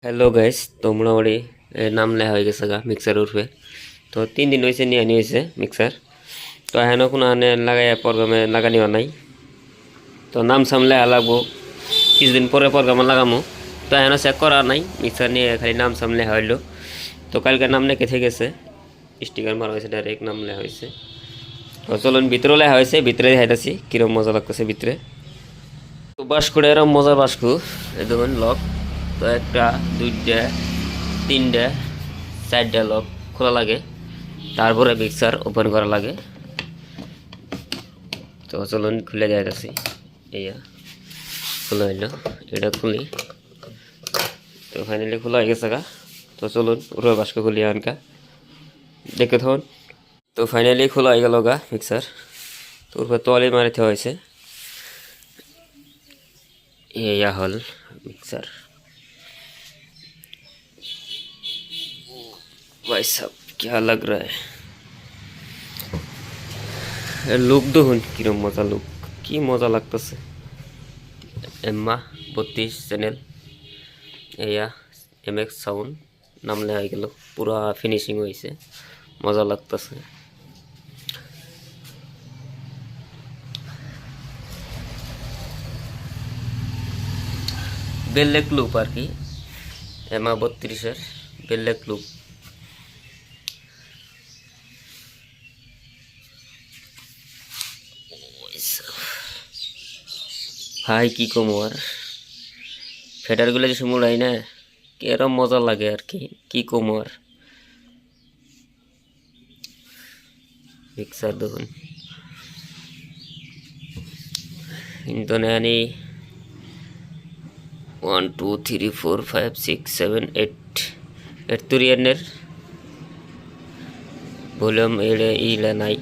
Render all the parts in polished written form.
Hello guys, তো মোটামুটি নাম লেখা হয়ে গেছে গা মিক্সার উঠবে। তো 3 দিন হয়েছে নিয়ে আনি হয়েছে মিক্সার। তো এখনও কোনো আনে লাগাই প্রোগ্রামে লাগানিও নাই। তো নাম সাম লেখা লাগবো, কিছুদিন পরে প্রোগ্রামে লাগামো। তো এখনও চেক করা নাই, মিক্সার নিয়ে খালি নাম সাম লেখা হইলো। তো কালকে নাম লেখে থেকে গেছে, স্টিকার মারা হয়েছে, ডাইরেক্ট নাম লেখা হয়েছে। তো চলুন ভিতরেও লেখা হয়েছে, ভিতরে দেখাইতেছি কিরম মজা লাগতেছে ভিতরে। তো বাস্কুটা এরম মজার বাস্কু, এই দেখুন লক। তো একটা, দুইটা, তিনটা, চারটা লক খোলা লাগে, তারপরে মিক্সার ওপেন করা লাগে। তো চলুন খুলে যাইতেছি। এইয়া খোলা হইলো, এটা খুলি। তো ফাইনালি খোলা হয়ে গেছে গা। তো চলুন ওরা বাস্ক খুলি আনকা দেখে থাকুন। তো ফাইনালি খোলা হয়ে গেল গা মিক্সার। তো ওর তোয়ালি মারিতে হয়েছে। এইয়া হল मिक्सर। भाई साहब क्या लग रहा है, लुक দেখুন কিরম মজা, লুক কি মজা লাগতেছে। এম্মা 32 চ্যানেল, এয়া এমএক্স সাউন্ড নাম লেখা হয়ে গেল, পুরা ফিনিশিং হয়েছে, মজা লাগতেছে। বেলেক লুপ আর কি, এমা 32-এর বেলেক লুপ। ভাই কি কম আর ফেডারগুলো যে মুড়াই না, কেরম মজা লাগে আর কি কম আর। মিক্সার দেখুন কিন্তু নেনি 1 2 3 4 5 6 7 8 8 তুরিয়ানের ভলিউম এড়ে ইলা নাই।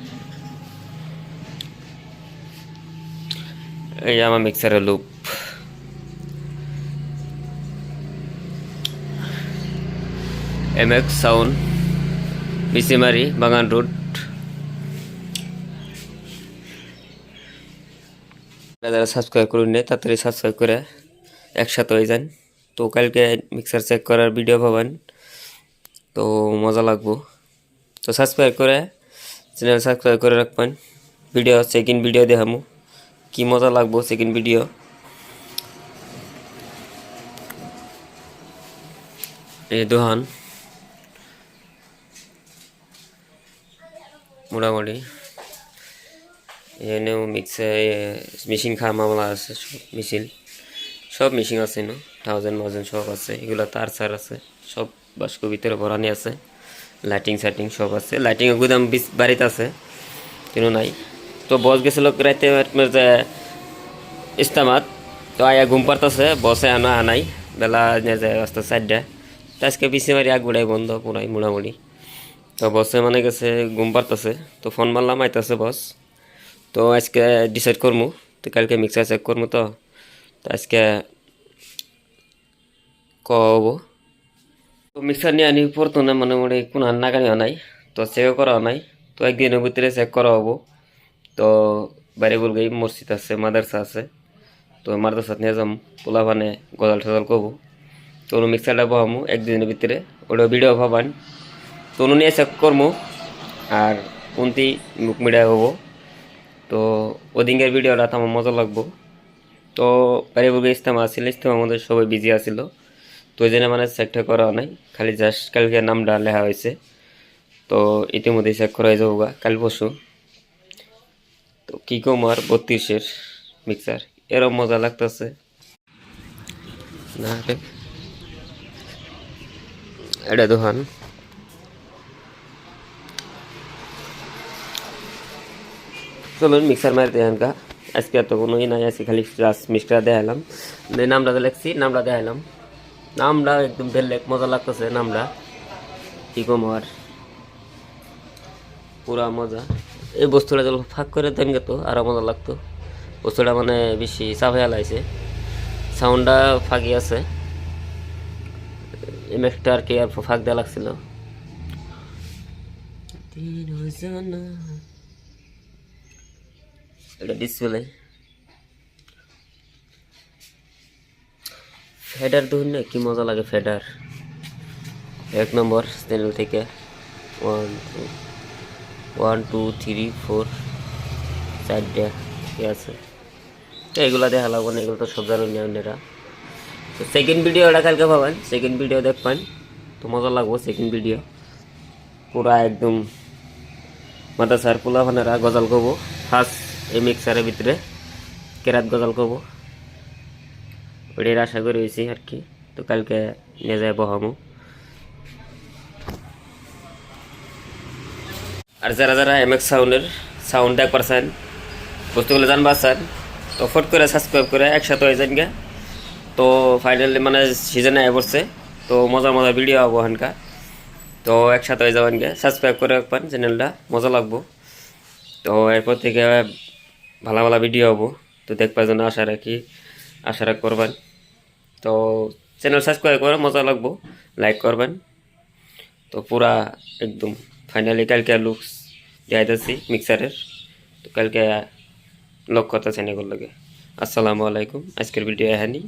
এই আমার মিক্সারের লুপ, এমএক্স সাউন্ড, মিসিমারি, বাগান রোড। যারা সাবস্ক্রাইব করুন না তাড়াতাড়ি সাবস্ক্রাইব করে একসাথে হয়ে যান। তো কালকে মিক্সার চেক করার ভিডিও পাবেন, তো মজা লাগবো। তো সাবস্ক্রাইব করে চ্যানেল সাবস্ক্রাইব করে রাখবেন। ভিডিও সেকেন্ড ভিডিও দেখামু, কি মজা লাগবো সেকেন্ড ভিডিও। এই দোহান মোটামুটি এনেও মিক্সার মেশিন খাওয়া মামলা আছে, সব মেশিন, সব মেশিন আছে না, থাউজেন্ড মাউজেন্ড সব আছে, এগুলো তার সার আছে, সব বাস্ক ভিতরে ভরানি আছে, লাইটিং সাইটিং সব আছে। লাইটিং গুদাম বাড়িতে আছে, কিন্তু নাই। তো বস গেছিল রাইতে ইস্তামাত। তো আয়া ঘুম পারতেছে, বসে আনা আনাই বেলা নিয়ে যায় রাস্তা 4টা। তো আজকে পিছিয়ে মারি আগুড়াই বন্ধ পুরাই মোটামুটি। তো বসে মানে গেছে ঘুম পারতেছে, তো ফোন মারলাম আইতাছে বস। তো আজকে ডিসাইড করমু, তো কালকে মিক্সার চেক করমু। তো আজকে কব তো মিক্সার নিয়ে আনি পড়তো না, মোটামুটি কোনো নাগানিও নাই, তো চেকও করা নাই। তো একদিনের ভিতরে চেক করা হবো। তো বাইরে বলবে মসজিদ আছে, মাদ্রাসা আছে, তো মাদ্রাসা নিয়ে যাম, পোলা বানে গজাল টজাল করবো। তো মিক্সারটা বহামু একদিনের ভিতরে, ওটা ভিডিও ভাবান। তো নিয়ে চেক করবো, আর কোনটি মুখ মিডিয়া হবো। তো ওদিনকার ভিডিওটা আমার মজা লাগবো। তো বাইরে বলবে ইস্তেমা আসছিল, ইস্তেমার মধ্যে সবাই বিজি আছিল, তো ওই জন্য মানে চেকটা করা নাই, খালি জাস্ট কালকে নামটা লেখা হয়েছে। তো ইতিমধ্যে চেক করা হয়ে যাবো কাল পরশু। তো কি কম আর 32-এর মিক্সার এরম মজা লাগতেছে না রে। এটা দোকান চলুন মিক্সার মারি দেখানকা। আজকে তো কোনো নাই, আজকে খালি জাস্ট মিক্সটা দেখালাম, নামটা লিখছি, নামটা দেখালাম। নামটা একদম বেলেগ মজা লাগতেছে নামটা, কি কম আর পুরা মজা। এই বস্তুটা যখন ফাঁক করে দেন তো আরো মজা লাগতো। বস্তুটা মানে বেশি চাপাইয়া লাইছে, সাউন্ডটা ফাঁকি আছে, এমএক্সটা আর কি আর ফাঁক দেওয়া লাগছিল। এটা ডিসপ্লে ফেডার ধরুন না কি মজা লাগে ফেডার 1 নম্বর চ্যানেল থেকে 1 2 1 2 3 4 4টা কি আছে তো এগুলা দেখা লাগবো না, এগুলো তো সব জানেন আপনারা। তো সেকেন্ড ভিডিওটা কালকে পাবেন, সেকেন্ড ভিডিও দেখবেন তো মজা লাগবো। সেকেন্ড ভিডিও পুরা একদম মাদাসার পোলাপানেরা গজাল করবো ফার্স্ট এই মিক্সারের ভিতরে কেরাত গজাল করবো, ওইটার আশা করি হয়েছি আর কি। তো কালকে নিয়ে যায় বহামো। আর যারা যারা এমএক্স সাউন্ডের সাউন্ড দেখ পারছেন বস্তুগুলো জানবা স্যার, তো ফট করে সাবস্ক্রাইব করে একসাথে হয়ে যান গে। তো ফাইনালি মানে সিজনে আয় পড়ছে, তো মজার মজার ভিডিও হবো হানকা, তো একসাথে হয়ে যাবেন গে। সাবস্ক্রাইব করে রাখবেন চ্যানেলটা, মজা লাগবো। তো এরপর থেকে ভালো ভালো ভিডিও হবো, তো দেখবার জন্য আশা রাখ করবেন। তো চ্যানেল সাবস্ক্রাইব করে মজা লাগবো, লাইক করবেন। তো পুরা একদম ফাইনালি কালকে লুকস যাইতেছি মিক্সারের, তো কালকে লক্ষ্য আছে এগুলো লাগে। আসসালামু আলাইকুম, আজকের ভিডিও এখানেই।